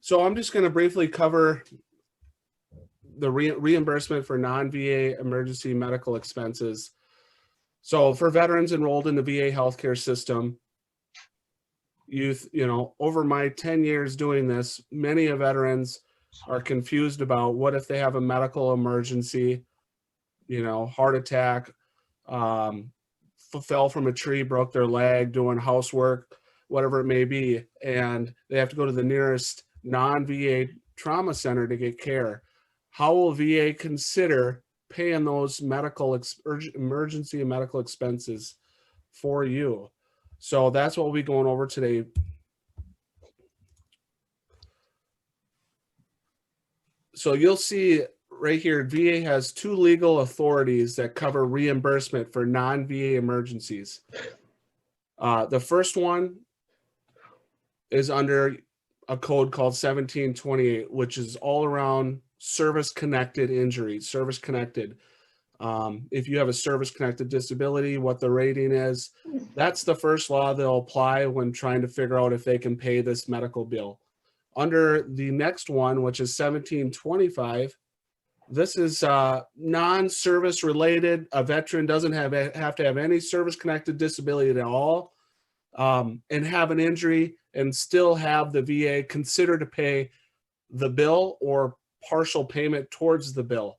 So I'm just going to briefly cover the reimbursement for non-VA emergency medical expenses. So for veterans enrolled in the VA healthcare system, over my 10 years doing this, many veterans are confused about what if they have a medical emergency, heart attack, fell from a tree, broke their leg doing housework, whatever it may be, and they have to go to the nearest non-VA trauma center to get care. How will VA consider paying those emergency and medical expenses for you? So that's what we'll be going over today. So you'll see right here, VA has two legal authorities that cover reimbursement for non-VA emergencies. The first one is under a code called 1728, which is all around service-connected injuries, service-connected. If you have a service-connected disability, what the rating is, that's the first law they'll apply when trying to figure out if they can pay this medical bill. Under the next one, which is 1725, this is non-service related. A veteran doesn't have to have any service-connected disability at all, and have an injury and still have the VA consider to pay the bill or partial payment towards the bill.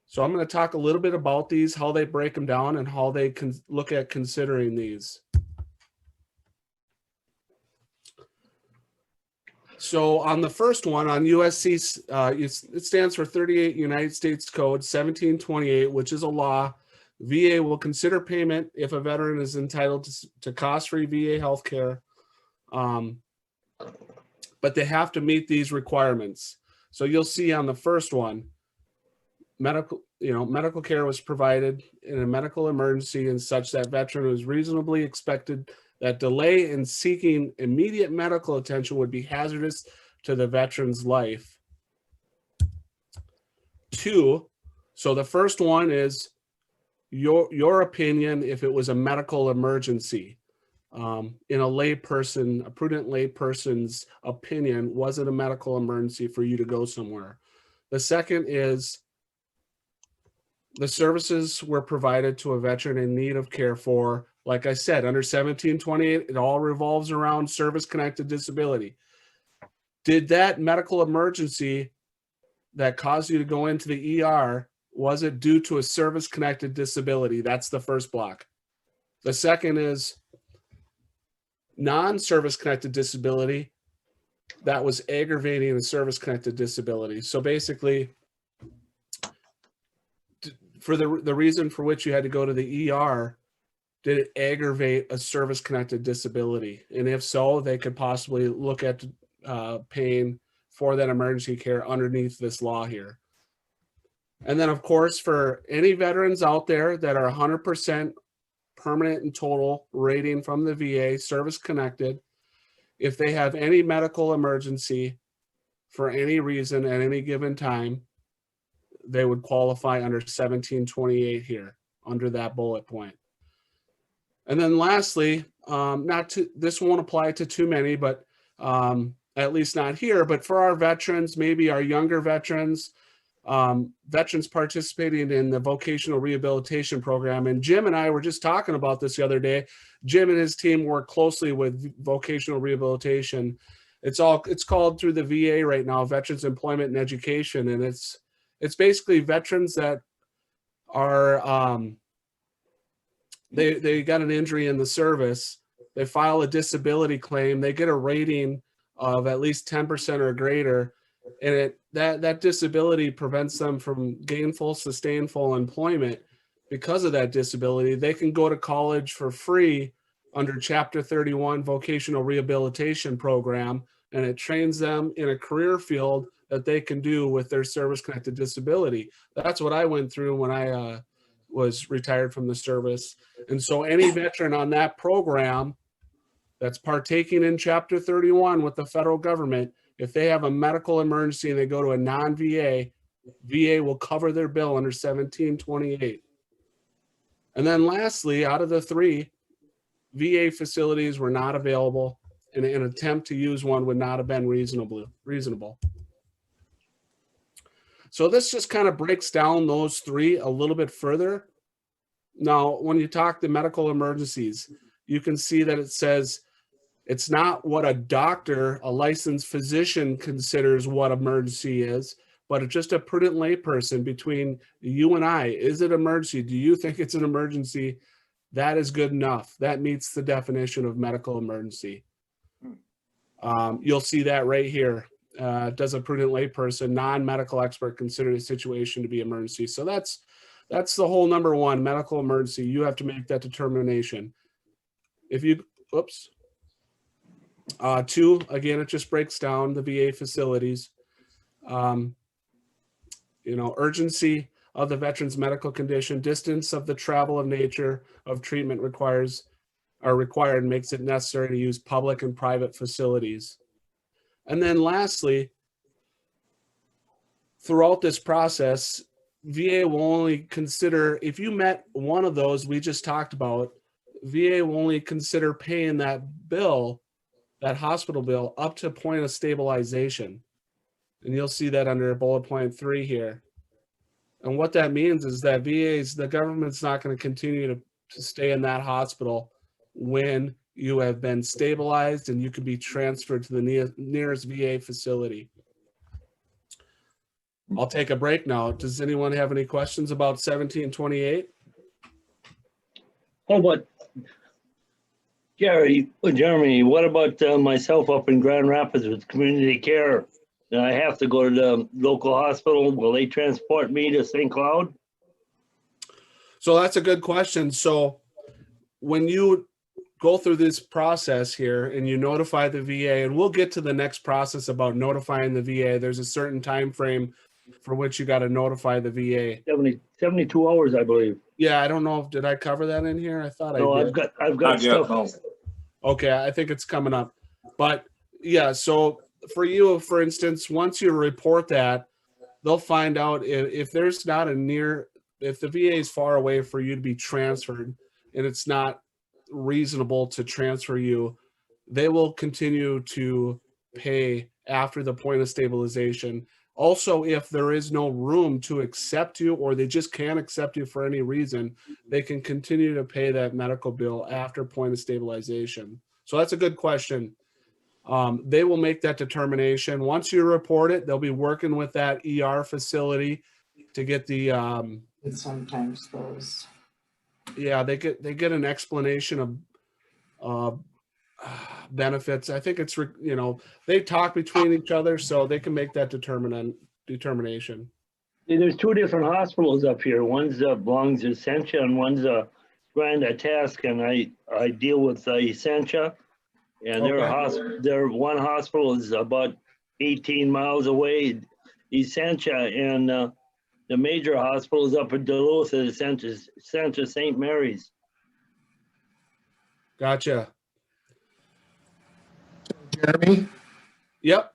So I'm going to talk a little bit about these, how they break them down, and how they can look at considering these. So on the first one, on USC, it stands for 38 United States Code 1728, which is a law. VA will consider payment if a veteran is entitled to cost-free VA health care, but they have to meet these requirements. So you'll see on the first one, medical care was provided in a medical emergency and such that veteran was reasonably expected that delay in seeking immediate medical attention would be hazardous to the veteran's life. 2, so the first one is your opinion if it was a medical emergency. In a prudent layperson's opinion, was it a medical emergency for you to go somewhere? The second is the services were provided to a veteran in need of care for, like I said, under 1728, it all revolves around service-connected disability. Did that medical emergency that caused you to go into the ER, was it due to a service-connected disability? That's the first block. The second is non-service-connected disability that was aggravating a service-connected disability. So basically, for the reason for which you had to go to the ER, did it aggravate a service-connected disability? And if so, they could possibly look at paying for that emergency care underneath this law here. And then, of course, for any veterans out there that are 100% permanent and total rating from the VA, service-connected, if they have any medical emergency for any reason at any given time, they would qualify under 1728 here, under that bullet point. And then lastly, this won't apply to too many, but at least not here, but for our veterans, maybe our younger veterans, veterans participating in the vocational rehabilitation program. And Jim and I were just talking about this the other day. Jim and his team work closely with vocational rehabilitation. It's called through the VA right now, Veterans Employment and Education. And it's basically veterans that are, they got an injury in the service, they file a disability claim, they get a rating of at least 10% or greater, and that disability prevents them from gainful, sustainable employment. Because of that disability, they can go to college for free under Chapter 31 Vocational Rehabilitation Program, and it trains them in a career field that they can do with their service-connected disability. That's what I went through when I was retired from the service. And so any veteran on that program that's partaking in Chapter 31 with the federal government, if they have a medical emergency and they go to a non-VA, VA will cover their bill under 1728. And then lastly, out of the 3, VA facilities were not available and an attempt to use one would not have been reasonable. So this just kind of breaks down those three a little bit further. Now, when you talk the medical emergencies, you can see that it says it's not what a doctor, a licensed physician, considers what emergency is, but it's just a prudent layperson between you and I. Is it emergency? Do you think it's an emergency? That is good enough. That meets the definition of medical emergency. You'll see that right here. Does a prudent layperson, non-medical expert, consider the situation to be emergency? So that's the whole number one, medical emergency. You have to make that determination. If you, oops. Two, again, it just breaks down the VA facilities. Urgency of the veteran's medical condition, distance of the travel of nature of treatment required makes it necessary to use public and private facilities. And then lastly, throughout this process, VA will only consider, if you met one of those we just talked about, VA will only consider paying that bill, that hospital bill, up to point of stabilization. And you'll see that under bullet point 3 here. And what that means is that the government's not going to continue to stay in that hospital when you have been stabilized and you can be transferred to the nearest VA facility. I'll take a break now. Does anyone have any questions about 1728? Oh, but Jeremy, what about myself up in Grand Rapids with community care? And I have to go to the local hospital. Will they transport me to St. Cloud? So that's a good question. So when you go through this process here and you notify the VA, and we'll get to the next process about notifying the VA. There's a certain time frame for which you got to notify the VA. 72 hours, I believe. Yeah, I don't know if, did I cover that in here? I thought I did. I've got stuff. No. Okay, I think it's coming up. But yeah, so for you, for instance, once you report that, they'll find out if there's not if the VA is far away for you to be transferred and it's not reasonable to transfer you, they will continue to pay after the point of stabilization. Also, if there is no room to accept you or they just can't accept you for any reason, they can continue to pay that medical bill after point of stabilization. So that's a good question. They will make that determination. Once you report it, they'll be working with that ER facility to get the It's sometimes those. yeah, they get an explanation of benefits. I think it's, they talk between each other so they can make that determination. There's two different hospitals up here. One's belongs to Essentia and one's Grand Task, and I deal with Essentia. And Okay. their one hospital is about 18 miles away, Essentia, and the major hospital is up in Duluth at Essentia St. Mary's. Gotcha. Jeremy, Yep.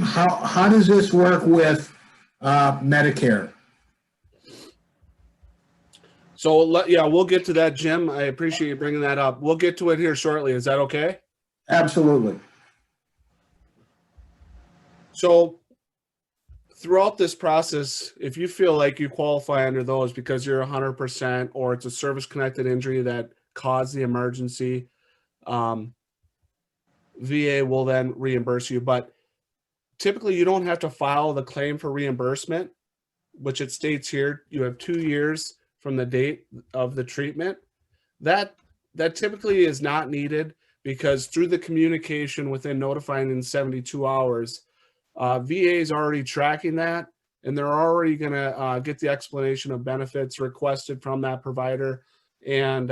how does this work with Medicare? So yeah, we'll get to that, Jim. I appreciate you bringing that up. We'll get to it here shortly. Is that okay? Absolutely. So throughout this process, if you feel like you qualify under those because you're 100% or it's a service-connected injury that caused the emergency, VA will then reimburse you. But typically, you don't have to file the claim for reimbursement, which it states here you have 2 years from the date of the treatment. That typically is not needed because through the communication within notifying in 72 hours, VA is already tracking that, and they're already going to get the explanation of benefits requested from that provider, and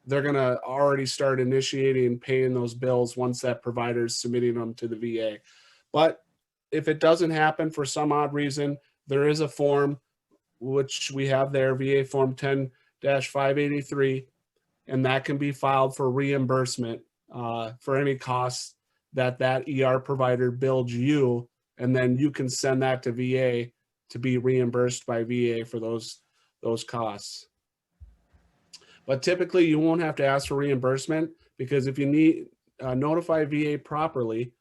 they're going to already start initiating paying those bills once that provider is submitting them to the VA. But if it doesn't happen for some odd reason, there is a form, which we have there, VA Form 10-583, and that can be filed for reimbursement for any costs that ER provider billed you, and then you can send that to VA to be reimbursed by VA for those costs. But typically you won't have to ask for reimbursement because if you need, notify VA properly,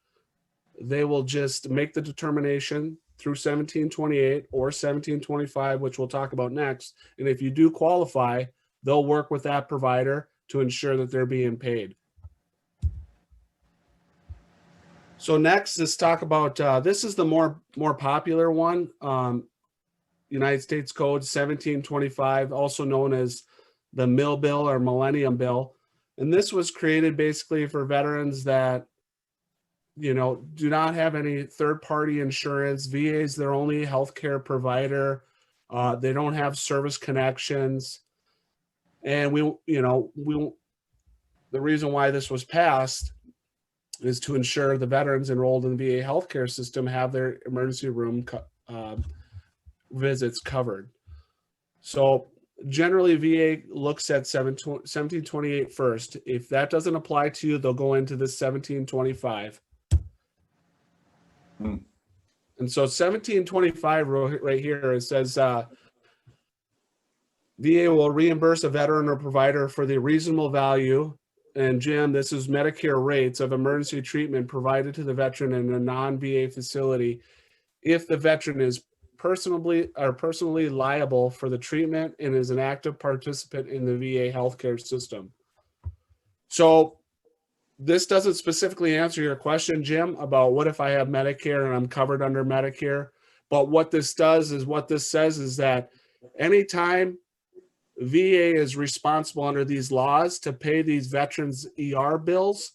they will just make the determination through 1728 or 1725, which we'll talk about next. And if you do qualify, they'll work with that provider to ensure that they're being paid. So next, let's talk about, this is the more popular one, United States Code 1725, also known as the Mill Bill or Millennium Bill. And this was created basically for veterans that, you know, do not have any third-party insurance. VA is their only healthcare provider. They don't have service connections. And the reason why this was passed is to ensure the veterans enrolled in the VA healthcare system have their emergency room visits covered. So generally VA looks at 1728 first. If that doesn't apply to you, they'll go into this 1725. And so 1725 right here, it says VA will reimburse a veteran or provider for the reasonable value, and Jim, this is Medicare rates of emergency treatment provided to the veteran in a non-VA facility if the veteran is personally liable for the treatment and is an active participant in the VA healthcare system. So this doesn't specifically answer your question, Jim, about what if I have Medicare and I'm covered under Medicare. But what this does is, what this says is that anytime VA is responsible under these laws to pay these veterans ER bills,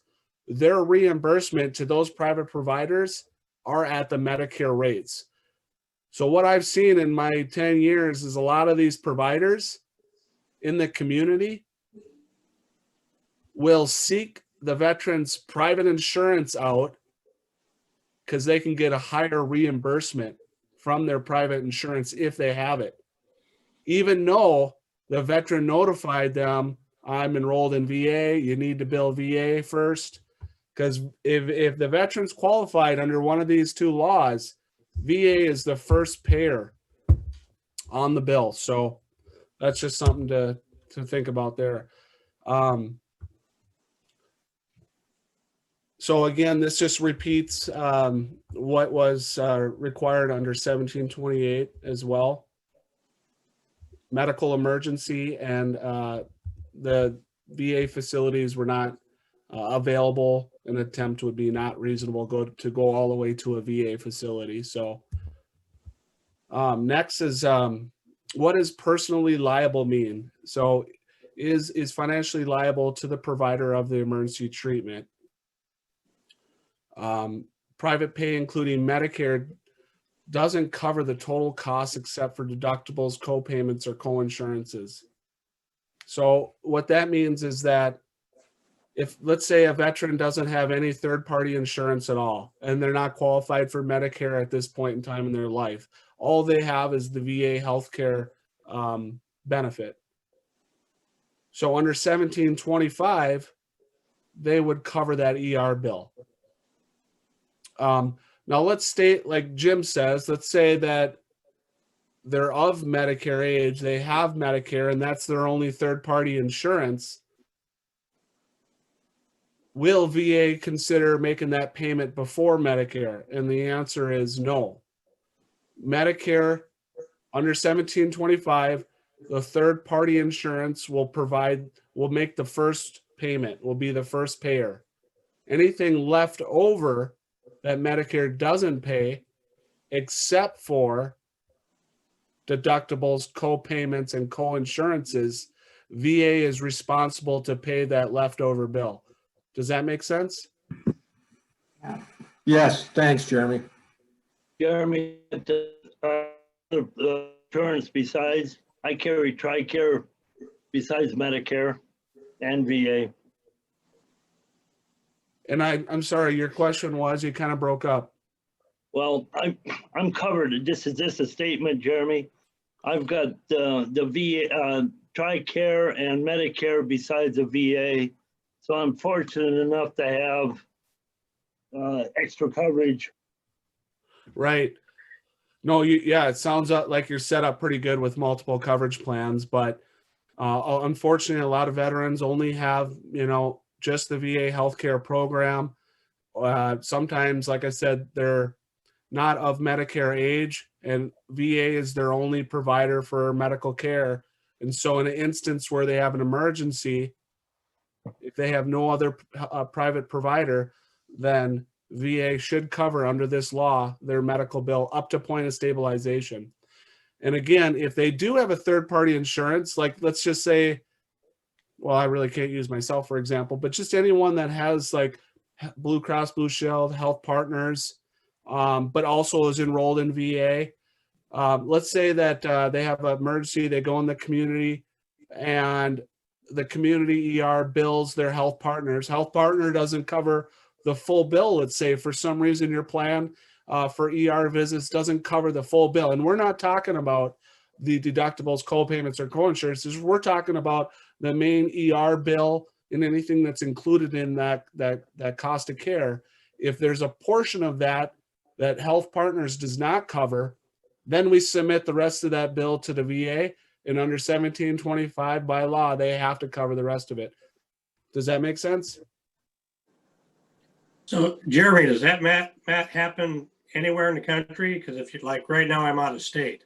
their reimbursement to those private providers are at the Medicare rates. So what I've seen in my 10 years is a lot of these providers in the community will seek the veterans' private insurance out because they can get a higher reimbursement from their private insurance if they have it, even though the veteran notified them, I'm enrolled in VA, you need to bill VA first. Because if the veteran's qualified under one of these two laws, VA is the first payer on the bill. So that's just something to think about there. So again, this just repeats what was required under 1728 as well. Medical emergency and the VA facilities were not available. An attempt would be not reasonable to go all the way to a VA facility. So next is what does personally liable mean? So is financially liable to the provider of the emergency treatment. Private pay, including Medicare, doesn't cover the total cost except for deductibles, co-payments, or co-insurances. So what that means is that if, let's say, a veteran doesn't have any third-party insurance at all, and they're not qualified for Medicare at this point in time in their life, all they have is the VA healthcare benefit. So under 1725, they would cover that ER bill. Now let's state, like Jim says, let's say that they're of Medicare age, they have Medicare, and that's their only third-party insurance. Will VA consider making that payment before Medicare? And the answer is no. Medicare, under 1725, the third-party insurance will make the first payment, will be the first payer. Anything left over that Medicare doesn't pay, except for deductibles, co-payments, and co-insurances, VA is responsible to pay that leftover bill. Does that make sense? Yes, thanks, Jeremy. Jeremy, insurance besides, I carry TRICARE besides Medicare and VA. And I'm sorry, your question was, you kind of broke up. Well, I'm covered. This is just a statement, Jeremy. I've got the VA, TRICARE and Medicare besides the VA. So I'm fortunate enough to have extra coverage. Right. No, yeah, it sounds like you're set up pretty good with multiple coverage plans, but unfortunately, a lot of veterans only have, just the VA healthcare program. Sometimes, like I said, they're not of Medicare age, and VA is their only provider for medical care. And so in an instance where they have an emergency, if they have no other private provider, then VA should cover under this law their medical bill up to point of stabilization. And again, if they do have a third-party insurance, like let's just say, well, I really can't use myself, for example, but just anyone that has like Blue Cross Blue Shield, Health Partners, but also is enrolled in VA. Let's say that they have an emergency, they go in the community, and the community ER bills their Health Partners. Health Partner doesn't cover the full bill. Let's say for some reason your plan for ER visits doesn't cover the full bill. And we're not talking about the deductibles, co-payments, or co-insurances. We're talking about the main ER bill and anything that's included in that cost of care. If there's a portion of that Health Partners does not cover, then we submit the rest of that bill to the VA, and under 1725 by law, they have to cover the rest of it. Does that make sense? So Jeremy, does that Matt happen anywhere in the country? Because if you like right now, I'm out of state.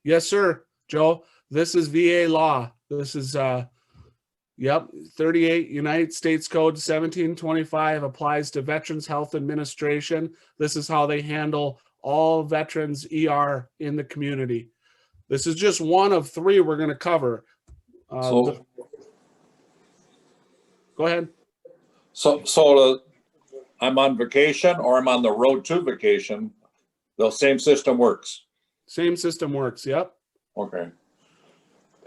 Yes, sir, Joe. This is VA law. This is 38 United States Code 1725 applies to Veterans Health Administration. This is how they handle all veterans ER in the community. This is just one of three we're going to cover. Go ahead. So I'm on vacation or I'm on the road to vacation. The same system works. Same system works. Yep. Okay.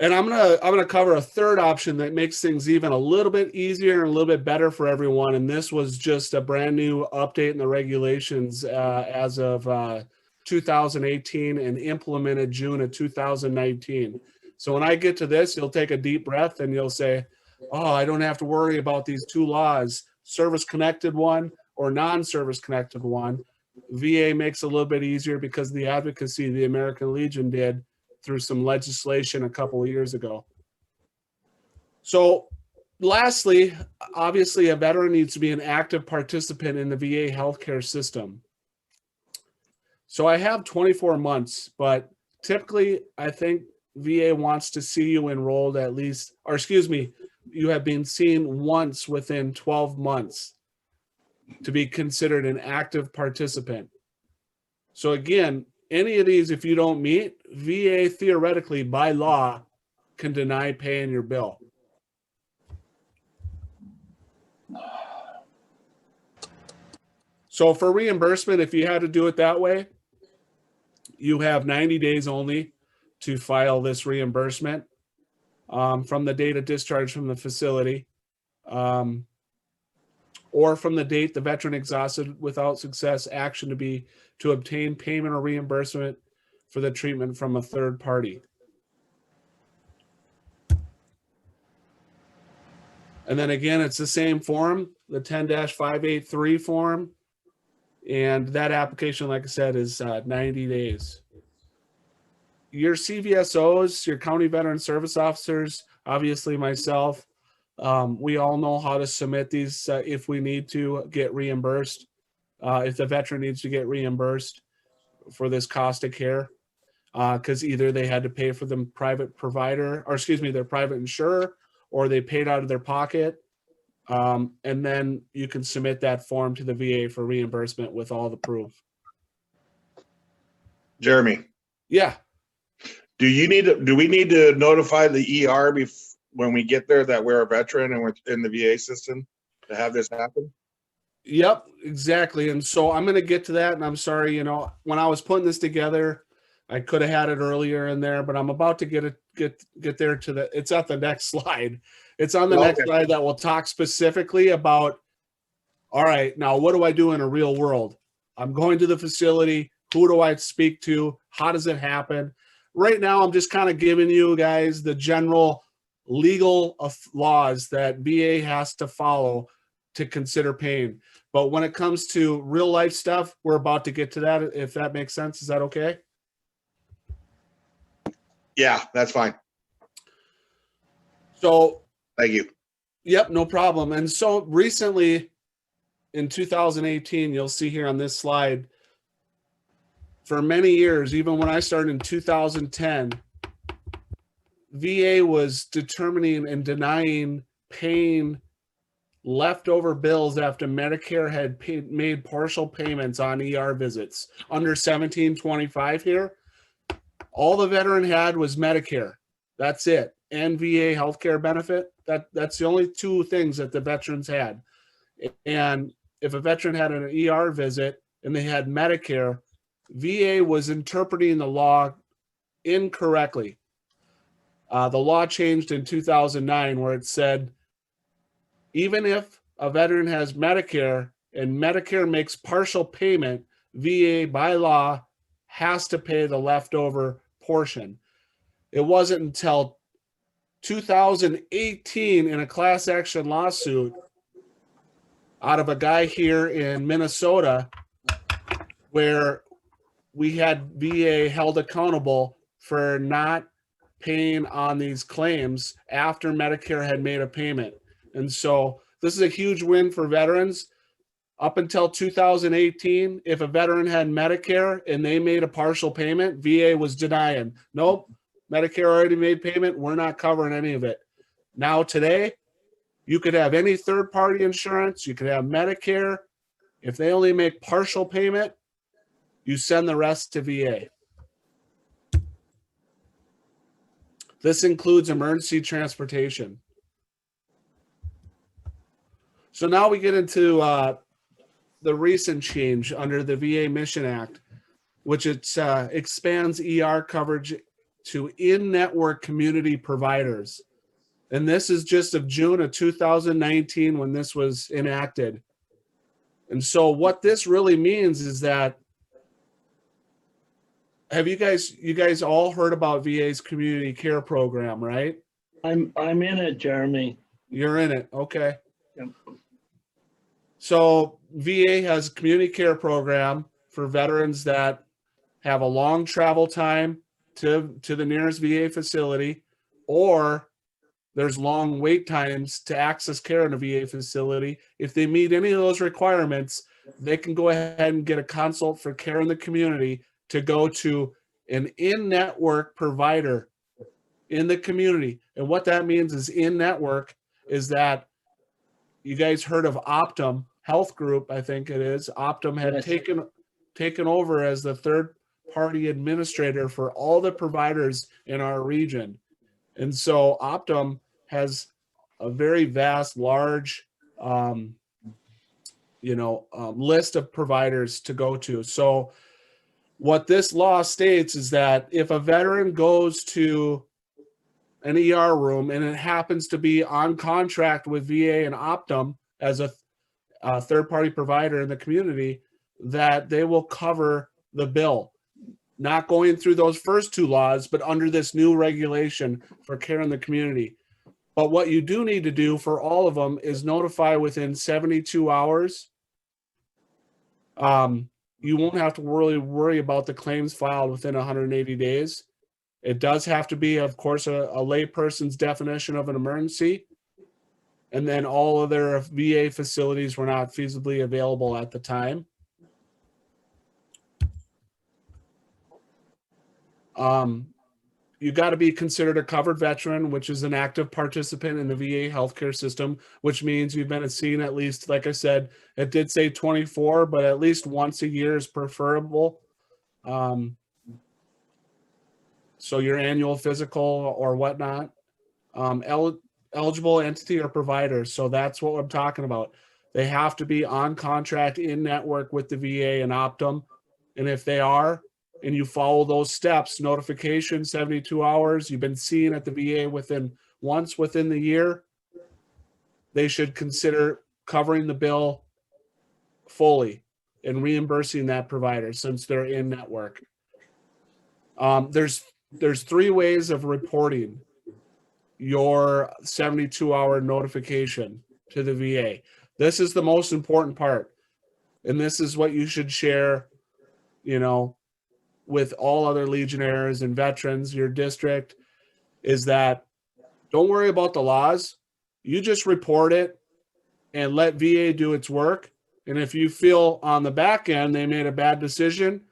And I'm gonna cover a third option that makes things even a little bit easier and a little bit better for everyone. And this was just a brand new update in the regulations as of 2018 and implemented June of 2019. So when I get to this, you'll take a deep breath and you'll say, oh, I don't have to worry about these two laws, service connected one or non-service connected one. VA makes it a little bit easier because of the advocacy the American Legion did through some legislation a couple of years ago. So lastly, obviously a veteran needs to be an active participant in the VA healthcare system. So I have 24 months, but typically I think VA wants to see you enrolled at least, or excuse me, you have been seen once within 12 months to be considered an active participant. So again, any of these, if you don't meet, VA theoretically by law can deny paying your bill. So for reimbursement, if you had to do it that way, you have 90 days only to file this reimbursement from the date of discharge from the facility, or from the date the veteran exhausted without success action to obtain payment or reimbursement for the treatment from a third party. And then again, it's the same form, the 10-583 form. And that application, like I said, is 90 days. Your CVSOs, your county veteran service officers, obviously myself, we all know how to submit these if we need to get reimbursed, if the veteran needs to get reimbursed for this cost of care, because either they had to pay for the private provider, or excuse me, their private insurer, or they paid out of their pocket. And then you can submit that form to the VA for reimbursement with all the proof. Jeremy, Yeah. do we need to notify the ER when we get there that we're a veteran and we're in the VA system to have this happen? Yep, exactly. And so I'm going to get to that. And I'm sorry, when I was putting this together, I could have had it earlier in there, but I'm about to get there to it's at the next slide. It's on the next slide that will talk specifically about, all right, now what do I do in a real world? I'm going to the facility. Who do I speak to? How does it happen? Right now, I'm just kind of giving you guys the general legal laws that VA has to follow to consider paying. But when it comes to real life stuff, we're about to get to that, if that makes sense. Is that okay? Yeah, that's fine. So, Thank you. Yep, no problem. And so recently in 2018, you'll see here on this slide, for many years, even when I started in 2010, VA was determining and denying paying leftover bills after Medicare had made partial payments on ER visits under 1725 here. All the veteran had was Medicare. That's it. And VA healthcare benefit. That's the only two things that the veterans had. And if a veteran had an ER visit and they had Medicare, VA was interpreting the law incorrectly. The law changed in 2009 where it said, even if a veteran has Medicare and Medicare makes partial payment, VA by law has to pay the leftover portion. It wasn't until 2018 in a class action lawsuit out of a guy here in Minnesota where we had VA held accountable for not paying on these claims after Medicare had made a payment. And so this is a huge win for veterans. Up until 2018, if a veteran had Medicare and they made a partial payment, VA was denying. Nope, Medicare already made payment. We're not covering any of it. Now today, you could have any third-party insurance. You could have Medicare. If they only make partial payment, you send the rest to VA. This includes emergency transportation. So now we get into the recent change under the VA Mission Act, which expands ER coverage to in-network community providers. And this is just of June of 2019 when this was enacted. And so what this really means is that, have you guys all heard about VA's community care program, right? I'm in it, Jeremy. You're in it, okay. Yep. So VA has a community care program for veterans that have a long travel time to the nearest VA facility, or there's long wait times to access care in a VA facility. If they meet any of those requirements, they can go ahead and get a consult for care in the community to go to an in-network provider in the community. And what that means is in-network is that you guys heard of Optum Health Group, I think it is. Optum had Yes. taken over as the third-party administrator for all the providers in our region. And so Optum has a very vast, large, list of providers to go to. So what this law states is that if a veteran goes to an ER room and it happens to be on contract with VA and Optum as a third-party provider in the community, that they will cover the bill. Not going through those first two laws, but under this new regulation for care in the community. But what you do need to do for all of them is notify within 72 hours. You won't have to really worry about the claims filed within 180 days. It does have to be, of course, a layperson's definition of an emergency. And then all of their VA facilities were not feasibly available at the time. You got to be considered a covered veteran, which is an active participant in the VA healthcare system, which means you've been seen at least, like I said, it did say 24, but at least once a year is preferable. So your annual physical or whatnot. Eligible entity or provider. So that's what I'm talking about. They have to be on contract in network with the VA and Optum. And if they are, and you follow those steps, notification, 72 hours, you've been seen at the VA once within the year, they should consider covering the bill fully and reimbursing that provider since they're in network. There's three ways of reporting your 72-hour notification to the VA. This is the most important part. And this is what you should share, with all other Legionnaires and veterans, your district, is that don't worry about the laws. You just report it and let VA do its work. And if you feel on the back end they made a bad decision,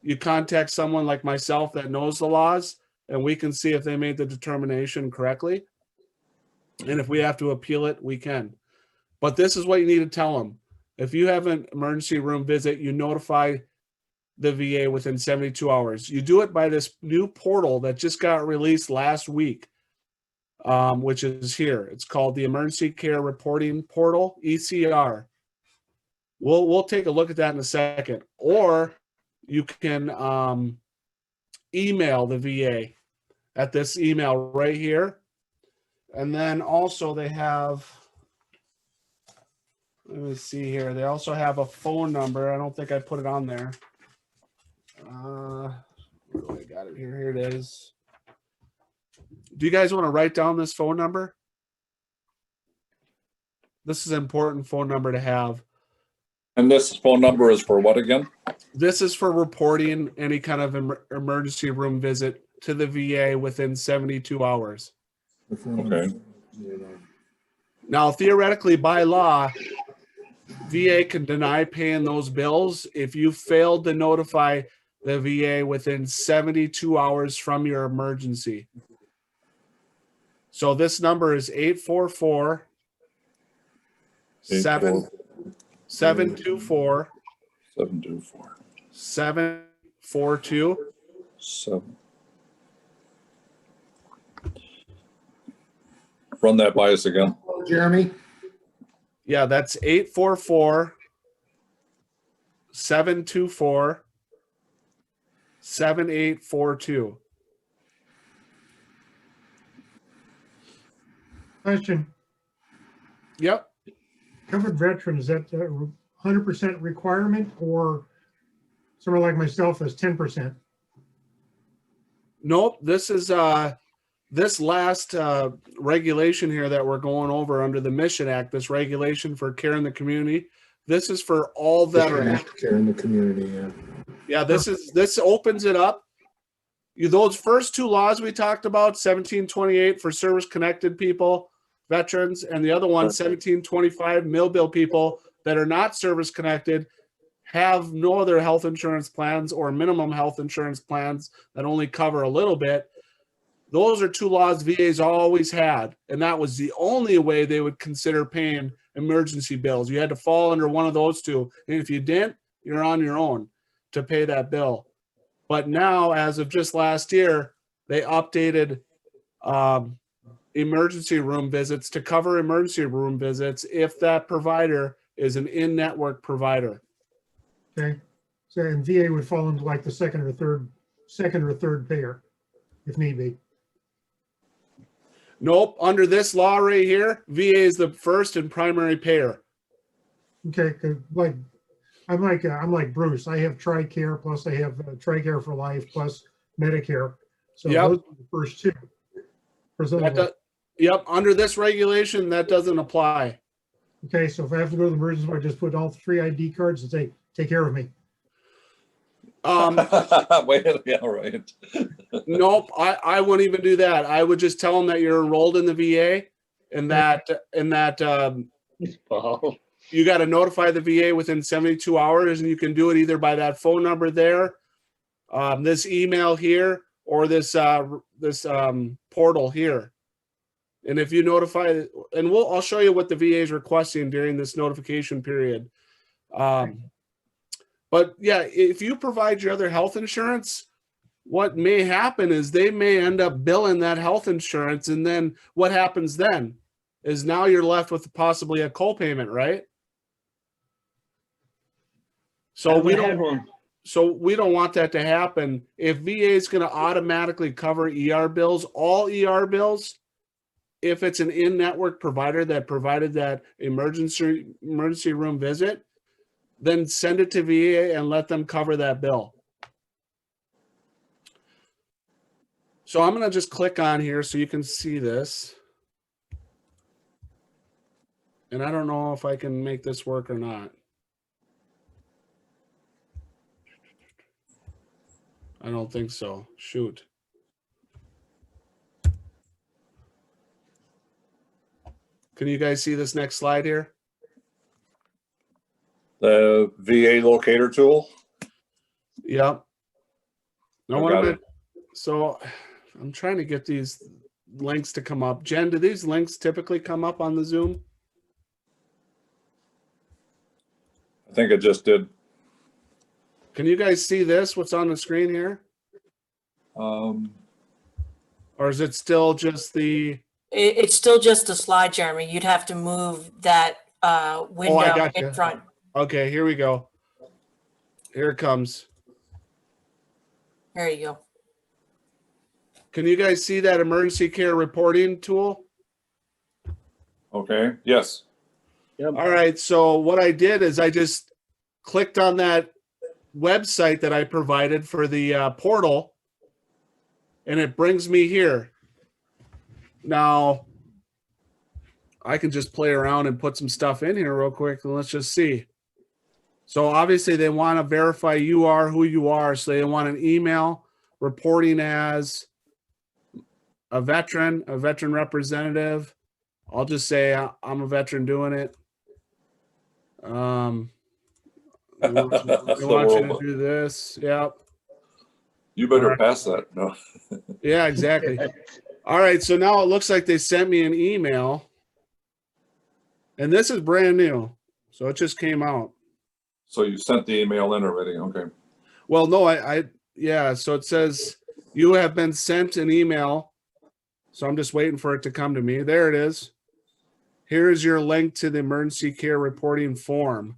you contact someone like myself that knows the laws, and we can see if they made the determination correctly. And if we have to appeal it, we can. But this is what you need to tell them. If you have an emergency room visit, you notify the VA within 72 hours. You do it by this new portal that just got released last week, which is here. It's called the Emergency Care Reporting Portal, ECR. We'll take a look at that in a second. Or you can email the VA at this email right here. And then also they have, let me see here. They also have a phone number. I don't think I put it on there. Where do I got it here? Here it is. Do you guys want to write down this phone number? This is an important phone number to have. And this phone number is for what again? This is for reporting any kind of emergency room visit to the VA within 72 hours. Okay. Now, theoretically, by law, VA can deny paying those bills if you failed to notify the VA within 72 hours from your emergency. So this number is 844 724 724 742. 7. Run that by us again. Jeremy? Yeah, that's 844 724 7842. Question, Yep. covered veterans, is that a 100% requirement, or someone like myself is 10%? Nope. This is this last regulation here that we're going over under the Mission Act, this regulation for care in the community. This is for all veterans. Care in the community, yeah. Yeah, this opens it up. Those first two laws we talked about, 1728 for service-connected people, veterans, and the other one, 1725 mill-bill people that are not service-connected, have no other health insurance plans or minimum health insurance plans that only cover a little bit. Those are two laws VA's always had, and that was the only way they would consider paying emergency bills. You had to fall under one of those two, and if you didn't, you're on your own to pay that bill. But now, as of just last year, they updated emergency room visits to cover emergency room visits if that provider is an in-network provider. Okay, so and VA would fall into like the second or third payer, if need be. Nope, under this law right here, VA is the first and primary payer. Okay, 'cause I'm like Bruce. I have TRICARE, plus I have TRICARE for Life, plus Medicare. So Yep. those are the first two. Presumably. Yep, under this regulation, that doesn't apply. Okay, so if I have to go to the emergency room, I just put all 3 ID cards and say, take care of me. Wait, yeah, right. Nope, I wouldn't even do that. I would just tell them that you're enrolled in the VA and that Paul. you got to notify the VA within 72 hours, and you can do it either by that phone number there, this email here, or this portal here. And if you notify, and I'll show you what the VA is requesting during this notification period. But yeah, if you provide your other health insurance, what may happen is they may end up billing that health insurance, and then what happens then is now you're left with possibly a co-payment, right? So we don't want that to happen. If VA is going to automatically cover ER bills, all ER bills, if it's an in-network provider that provided that emergency room visit, then send it to VA and let them cover that bill. So I'm going to just click on here so you can see this. And I don't know if I can make this work or not. I don't think so. Shoot. Can you guys see this next slide here? The VA locator tool. Yep. No I one got of it. it. So I'm trying to get these links to come up. Jen, do these links typically come up on the Zoom? I think it just did. Can you guys see this? What's on the screen here? Um, Or is it still just the? It's still just a slide, Jeremy. You'd have to move that window gotcha. in front. Okay, here we go. Here it comes. There you go. Can you guys see that emergency care reporting tool? okay. Yes. All right, so what I did is I just clicked on that website that I provided for the portal, and it brings me here. Now, I can just play around and put some stuff in here real quick, and let's just see. So obviously they want to verify you are who you are, so they want an email reporting as a veteran representative. I'll just say I'm a veteran doing it. They want you to do this. Yep. You better Alright. pass that. No. Yeah, exactly. All right. So now it looks like they sent me an email, and this is brand new. So it just came out. So you sent the email in already. Okay. Well, no, yeah. So it says you have been sent an email. So I'm just waiting for it to come to me. There it is. Here is your link to the emergency care reporting form.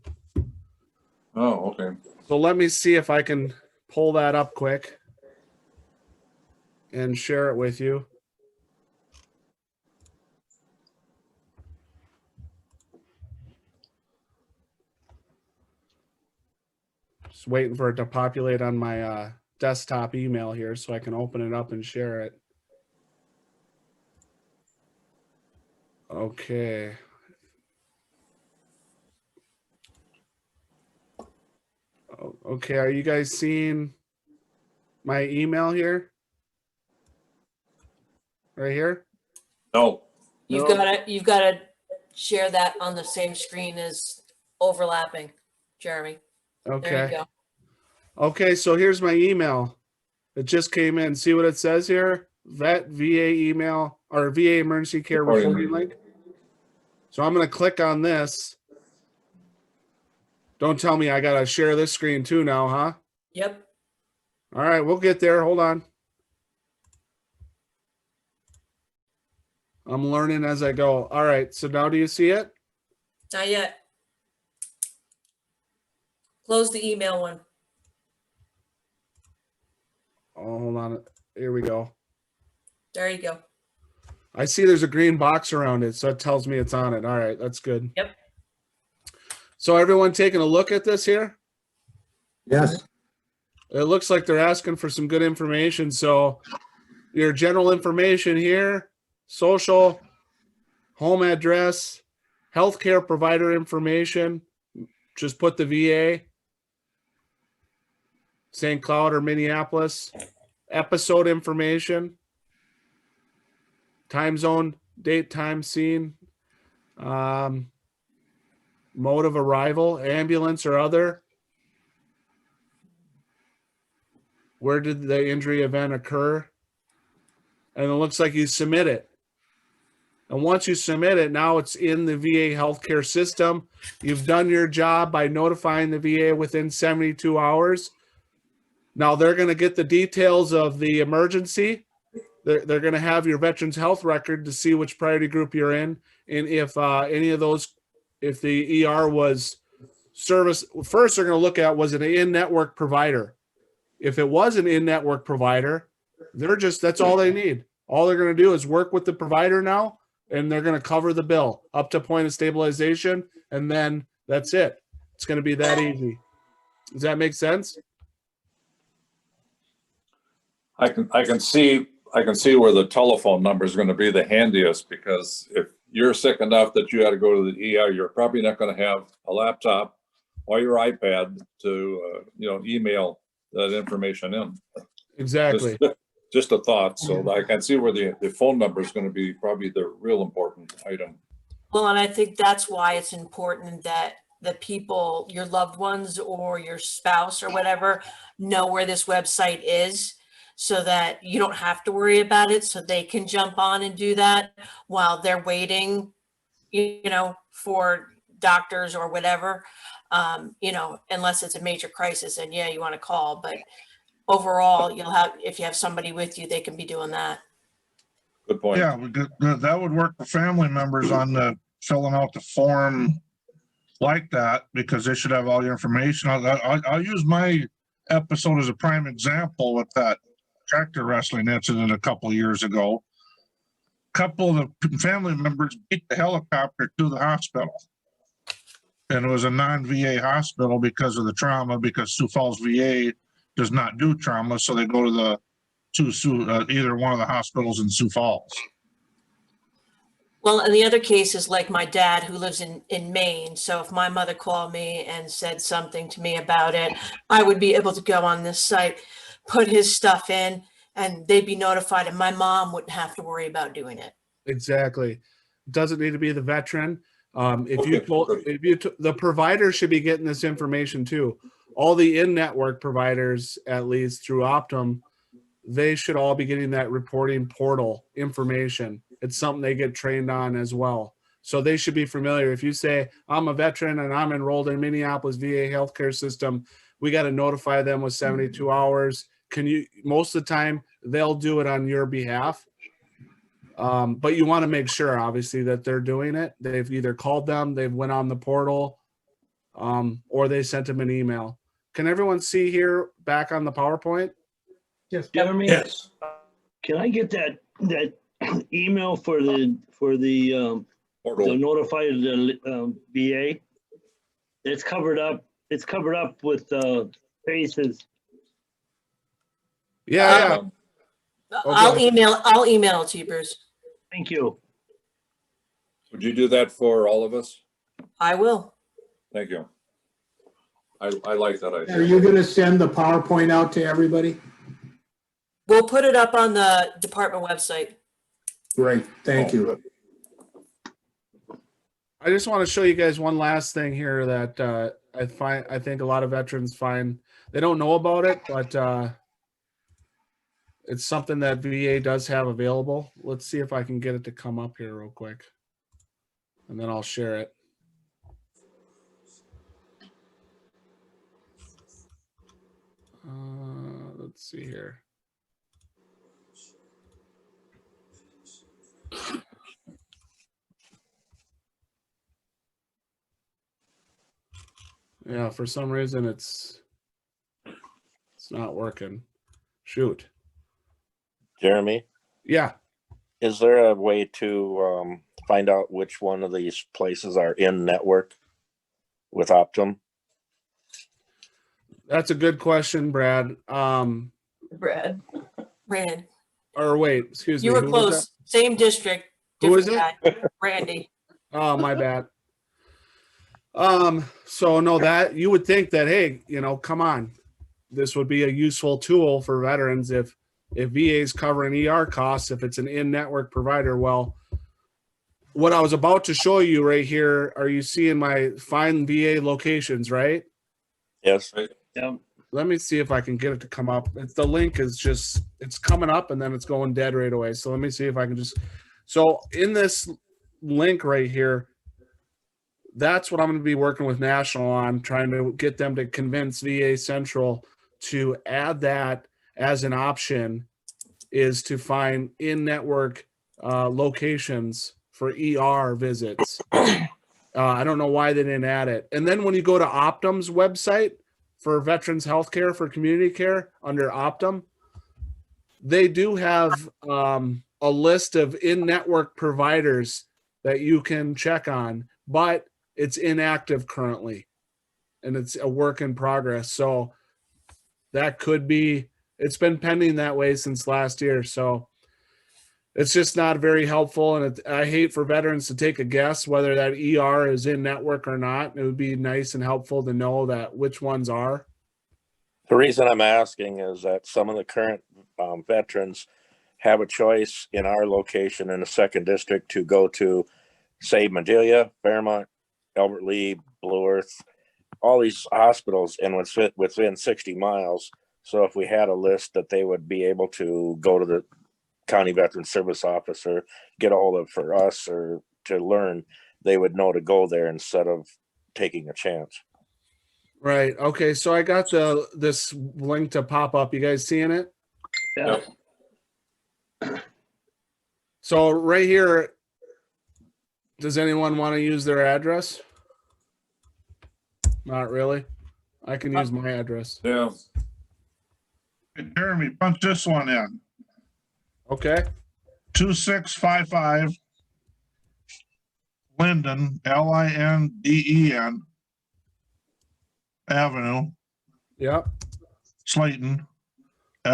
Oh, okay. So let me see if I can pull that up quick and share it with you. Just waiting for it to populate on my desktop email here so I can open it up and share it. Okay. Okay, are you guys seeing my email here? Right here? No. You've got to share that on the same screen as overlapping, Jeremy. There you Okay. go. Okay, so here's my email. It just came in. See what it says here? Vet VA email or VA emergency care reporting link. So I'm going to click on this. Don't tell me I got to share this screen too now, huh? Yep. All right, we'll get there. Hold on. I'm learning as I go. All right, so now do you see it? Not yet. Close the email one. Oh, hold on. Here we go. There you go. I see there's a green box around it, so it tells me it's on it. All right, that's good. Yep. So everyone taking a look at this here? Yes. It looks like they're asking for some good information. So your general information here, social, home address, healthcare provider information, just put the VA, St. Cloud or Minneapolis, episode information, time zone, date, time, scene, mode of arrival, ambulance or other. Where did the injury event occur? And it looks like you submit it. And once you submit it, now it's in the VA healthcare system. You've done your job by notifying the VA within 72 hours. Now they're going to get the details of the emergency. They're going to have your veteran's health record to see which priority group you're in. And if any of those, if the ER was service, first they're going to look at, was it an in-network provider? If it was an in-network provider, that's all they need. All they're going to do is work with the provider now, and they're going to cover the bill up to point of stabilization, and then that's it. It's going to be that easy. Does that make sense? I can see where the telephone number is going to be the handiest, because if you're sick enough that you had to go to the ER, you're probably not going to have a laptop or your iPad to email that information in. Exactly. Just a thought. So I can see where the phone number is going to be probably the real important item. Well, and I think that's why it's important that the people, your loved ones or your spouse or whatever, know where this website is so that you don't have to worry about it, so they can jump on and do that while they're waiting, you know, for doctors or whatever. You know, unless it's a major crisis and yeah, you want to call, but overall, you'll have, if you have somebody with you, they can be doing that. Good point. Yeah, that would work for family members on the filling out the form like that, because they should have all your information. I'll use my episode as a prime example with that tractor wrestling incident a couple of years ago. Couple of the family members beat the helicopter to the hospital. And it was a non-VA hospital because of the trauma, because Sioux Falls VA does not do trauma. So they go to the either one of the hospitals in Sioux Falls. Well, and the other case is like my dad who lives in Maine. So if my mother called me and said something to me about it, I would be able to go on this site, put his stuff in, and they'd be notified, and my mom wouldn't have to worry about doing it. Exactly. Doesn't need to be the veteran. Okay, The provider should be getting this information too. All the in-network providers, at least through Optum, they should all be getting that reporting portal information. It's something they get trained on as well. So they should be familiar. If you say, I'm a veteran and I'm enrolled in Minneapolis VA healthcare system, we got to notify them with 72 hours. Most of the time, they'll do it on your behalf. But you want to make sure, obviously, that they're doing it. They've either called them, they've went on the portal, or they sent them an email. Can everyone see here back on the PowerPoint? Yes. Jeremy, Yes. can I get that email for the Portal. notify the VA? It's covered up. It's covered up with faces. Yeah. I'll email it to you, Bruce. Thank you. Would you do that for all of us? I will. Thank you. I like that Are idea. you gonna send the PowerPoint out to everybody? We'll put it up on the department website. Great, thank you. I just want to show you guys one last thing here that I think a lot of veterans find they don't know about it, but it's something that VA does have available. Let's see if I can get it to come up here real quick, and then I'll share it. Let's see here. Yeah, for some reason it's not working. Shoot. Jeremy, Yeah. is there a way to find out which one of these places are in network with Optum? That's a good question, Brad. Brad. Or wait, excuse me. You were who was close. Same district. Who is different guy. Randy. that? Oh, my bad. So no, that you would think that, hey, come on, this would be a useful tool for veterans if VA is covering ER costs, if it's an in-network provider. Well, what I was about to show you right here, are you seeing my find VA locations, right? Yes. Yeah. Let me see if I can get it to come up. The link is just, it's coming up and then it's going dead right away. So let me see if I can so in this link right here, that's what I'm going to be working with National on, trying to get them to convince VA Central to add that as an option, is to find in-network locations for ER visits. I don't know why they didn't add it. And then when you go to Optum's website for veterans healthcare, for community care under Optum, they do have a list of in-network providers that you can check on, but it's inactive currently and it's a work in progress. So that could be, it's been pending that way since last year. So it's just not very helpful. And I hate for veterans to take a guess whether that ER is in network or not. It would be nice and helpful to know that which ones are. The reason I'm asking is that some of the current veterans have a choice in our location in the second district to go to say Madelia, Fairmont, Albert Lee, Blue Earth, all these hospitals, and within 60 miles. So if we had a list that they would be able to go to the county veteran service officer, get a hold of for us or to learn, they would know to go there instead of taking a chance. Right. Okay. So I got this link to pop up. You guys seeing it? Yeah. So right here, does anyone want to use their address? Not really. I can use my address. Yeah. Jeremy, punch this one in. Okay. 2655 Linden, Linden Avenue, Yep. Slayton,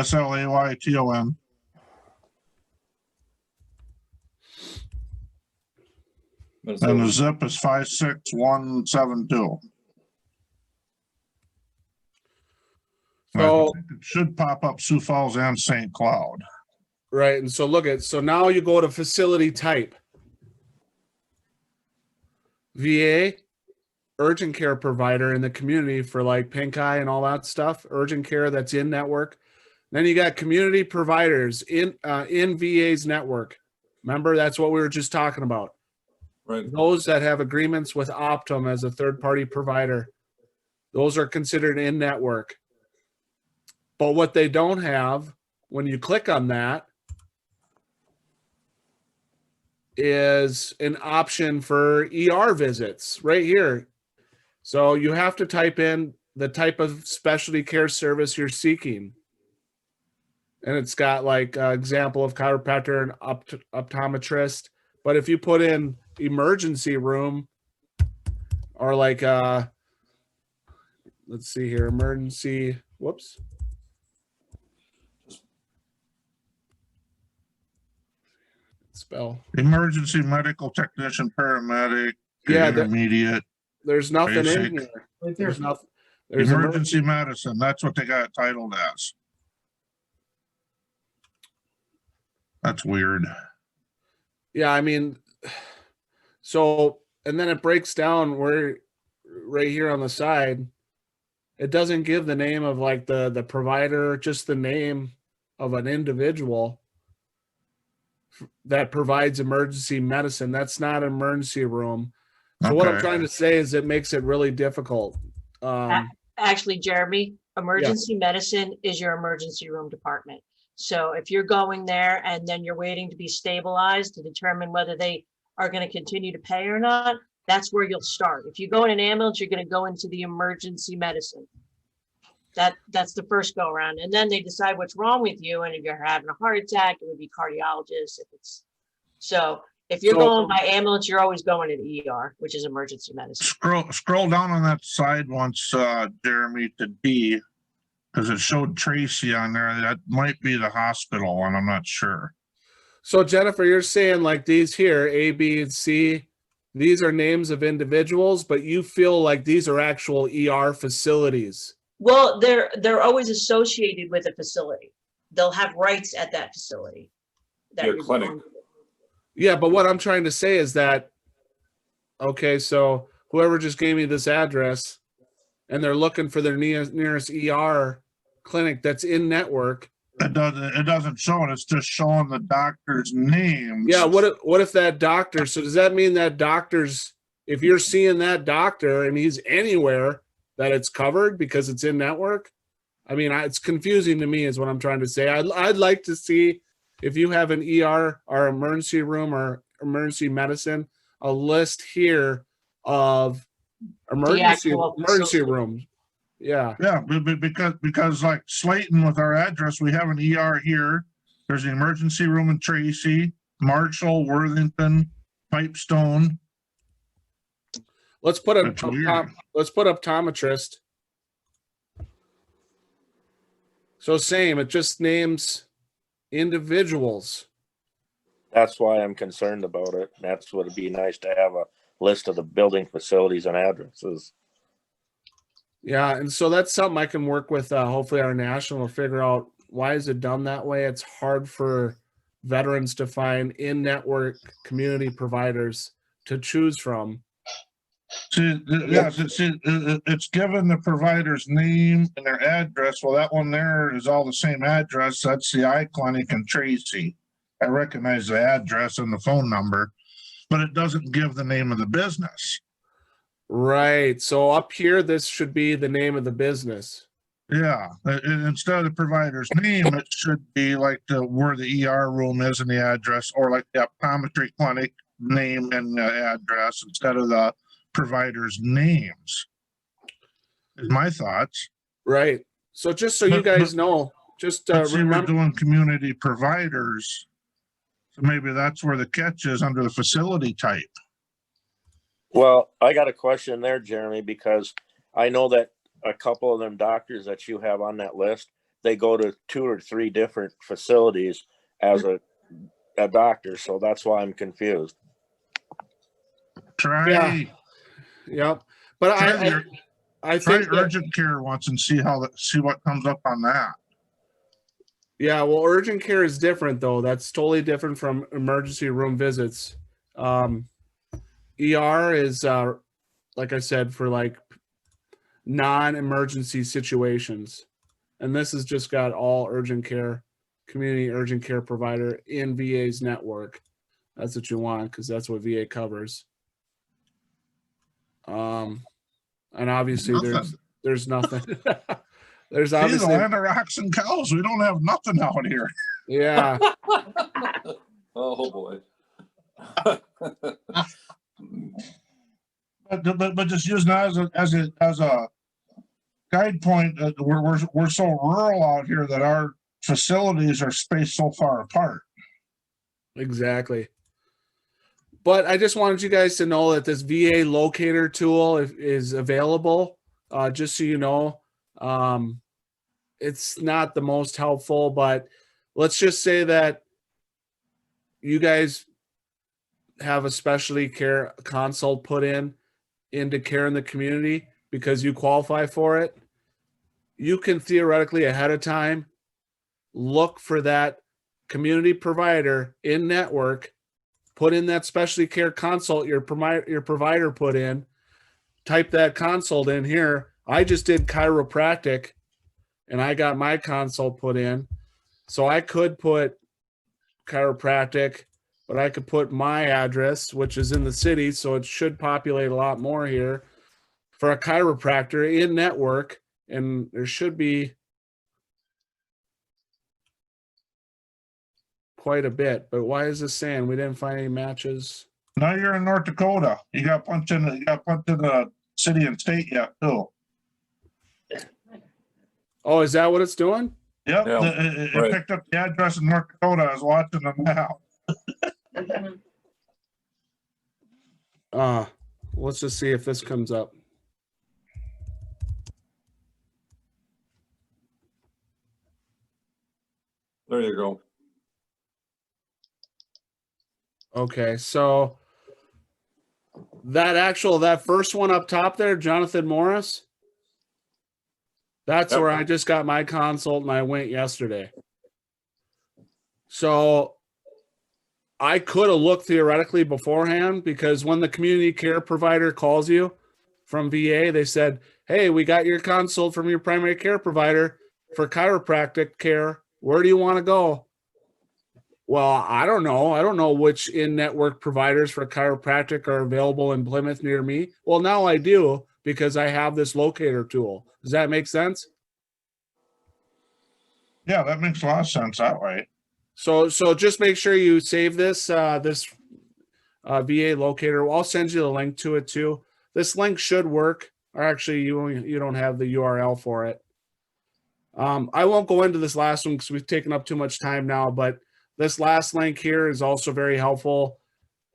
Slayton. And the zip is 56172. So it should pop up Sioux Falls and St. Cloud. right. And so look at, so now you go to facility type. VA, urgent care provider in the community for like pink eye and all that stuff, urgent care that's in network. Then you got community providers in VA's network. Remember, that's what we were just talking about. Right. Those that have agreements with Optum as a third-party provider, those are considered in network. But what they don't have, when you click on that, is an option for ER visits right here. So you have to type in the type of specialty care service you're seeking. And it's got like example of chiropractor and optometrist. But if you put in emergency room or like, let's see here, emergency, whoops. Spell. Emergency medical technician, paramedic, Yeah, intermediate. There's nothing Basic. in here. Right There's there. nothing. There's Emergency medicine, that's what they got it titled as. That's weird. Yeah, I mean, so, and then it breaks down where right here on the side, it doesn't give the name of like the provider, just the name of an individual that provides emergency medicine. That's not an emergency room. So what I'm Okay. trying to say is it makes it really difficult. Actually, Jeremy, emergency medicine is your emergency room department. So if you're going there and then you're waiting to be stabilized to determine whether they are going to continue to pay or not, that's where you'll start. If you go in an ambulance, you're going to go into the emergency medicine. That's the first go around. And then they decide what's wrong with you. And if you're having a heart attack, it would be cardiologist. If you're going by ambulance, you're always going to the ER, which is emergency medicine. Scroll down on that side once, Jeremy, to D, because it showed Tracy on there. That might be the hospital one. I'm not sure. So Jennifer, you're saying like these here, A, B, and C, these are names of individuals, but you feel like these are actual ER facilities. Well, they're always associated with a facility. They'll have rights at that facility. That Your you're clinic. going to. Yeah, but what I'm trying to say is that, okay, so whoever just gave me this address and they're looking for their nearest ER clinic that's in network. It doesn't show it. It's just showing the doctor's names. Yeah, what if that doctor, so does that mean that doctor's, if you're seeing that doctor and he's anywhere, that it's covered because it's in network? I mean, it's confusing to me is what I'm trying to say. I'd like to see if you have an ER or emergency room or emergency medicine, a list here of emergency rooms. Yeah. Yeah, because like Slayton with our address, we have an ER here. There's an emergency room in Tracy, Marshall, Worthington, Pipestone. Let's put That's weird. optometrist. So same, it just names individuals. That's why I'm concerned about it. That's what it'd be nice to have a list of the building facilities and addresses. Yeah, and so that's something I can work with. Hopefully, our national to figure out why is it done that way. It's hard for veterans to find in-network community providers to choose from. It's given the provider's name and their address. Well, that one there is all the same address. That's the eye clinic in Tracy. I recognize the address and the phone number, but it doesn't give the name of the business. Right. So up here, this should be the name of the business. Yeah, instead of the provider's name, it should be like where the ER room is and the address, or like the optometry clinic name and the address instead of the providers' names. Is my thoughts. Right. So just so you guys know, just See, we're remember. doing community providers, so maybe that's where the catch is under the facility type. Well, I got a question there, Jeremy, because I know that a couple of them doctors that you have on that list, they go to 2 or 3 different facilities as a doctor. So that's why I'm confused. Try, Yep. But I try think that, urgent care once and see what comes up on that. yeah, well, urgent care is different though. That's totally different from emergency room visits. ER is, like I said, for like non-emergency situations. And this has just got all urgent care, community urgent care provider in VA's network. That's what you want, because that's what VA covers. And obviously there's nothing. There's See, the obviously, land of rocks and cows. We don't have nothing out here. yeah. Oh, boy. But just using that as a guide point, we're so rural out here that our facilities are spaced so far apart. Exactly. But I just wanted you guys to know that this VA locator tool is available. Just so you know, it's not the most helpful, but let's just say that you guys have a specialty care consult put into care in the community because you qualify for it. You can theoretically ahead of time look for that community provider in network, put in that specialty care consult your provider put in, type that consult in here. I just did chiropractic and I got my consult put in. So I could put chiropractic, but I could put my address, which is in the city. So it should populate a lot more here for a chiropractor in network. And there should be quite a bit, but why is this saying we didn't find any matches? Now you're in North Dakota. You got punched in the city and state yet too. Oh, is that what it's doing? Yep, Yeah, it right. picked up the address in North Dakota. I was watching them now. Let's just see if this comes up. There you go. Okay, so that first one up top there, Jonathan Morris, that's Yep. where I just got my consult and I went yesterday. So I could have looked theoretically beforehand, because when the community care provider calls you from VA, they said, hey, we got your consult from your primary care provider for chiropractic care. Where do you want to go? Well, I don't know. I don't know which in-network providers for chiropractic are available in Plymouth near me. Well, now I do, because I have this locator tool. Does that make sense? Yeah, that makes a lot of sense that way. So just make sure you save this VA locator. I'll send you the link to it too. This link should work. Or actually, you don't have the URL for it. I won't go into this last one because we've taken up too much time now, but this last link here is also very helpful.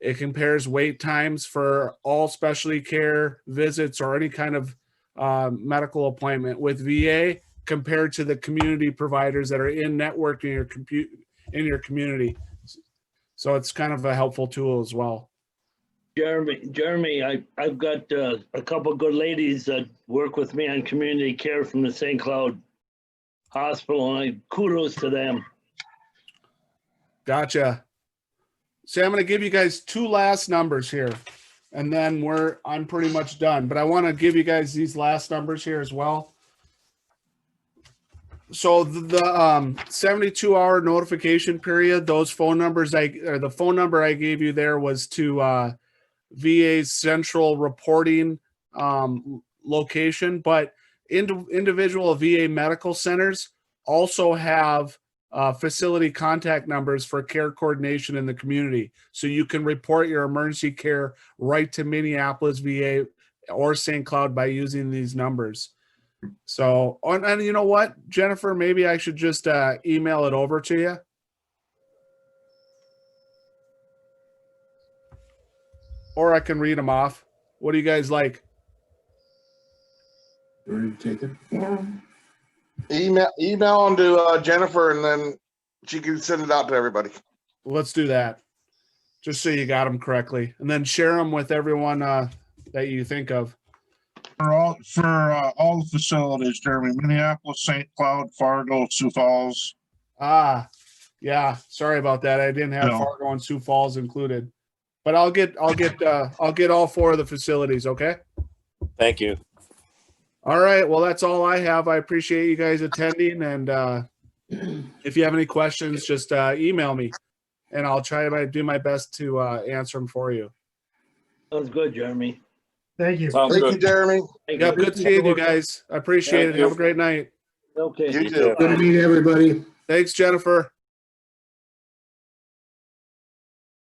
It compares wait times for all specialty care visits or any kind of medical appointment with VA compared to the community providers that are in network in your community. So it's kind of a helpful tool as well. Jeremy, I've got a couple good ladies that work with me on community care from the St. Cloud Hospital, and kudos to them. Gotcha. So I'm going to give you guys two last numbers here. And then I'm pretty much done, but I want to give you guys these last numbers here as well. So the 72-hour notification period, those phone numbers the phone number I gave you there was to VA's central reporting location, but individual VA medical centers also have facility contact numbers for care coordination in the community. So you can report your emergency care right to Minneapolis VA or St. Cloud by using these numbers. So, and you know what, Jennifer, maybe I should just email it over to you. Or I can read them off. What do you guys like? You ready to take it? Email them to Jennifer, and then she can send it out to everybody. Let's do that. Just so you got them correctly. And then share them with everyone that you think of. For all the facilities, Jeremy, Minneapolis, St. Cloud, Fargo, Sioux Falls. Yeah. Sorry about that. I didn't have No. Fargo and Sioux Falls included. But I'll get all 4 of the facilities, okay? Thank you. All right. Well, that's all I have. I appreciate you guys attending. And if you have any questions, just email me and I'll try to do my best to answer them for you. Sounds good, Jeremy. Thank you. Sounds Thank you, good. Jeremy. Thank Yeah, you. good seeing you guys. I appreciate Thank it. you. Have a great night. Okay. You You too. too. Good to meet everybody. Thanks, Jennifer.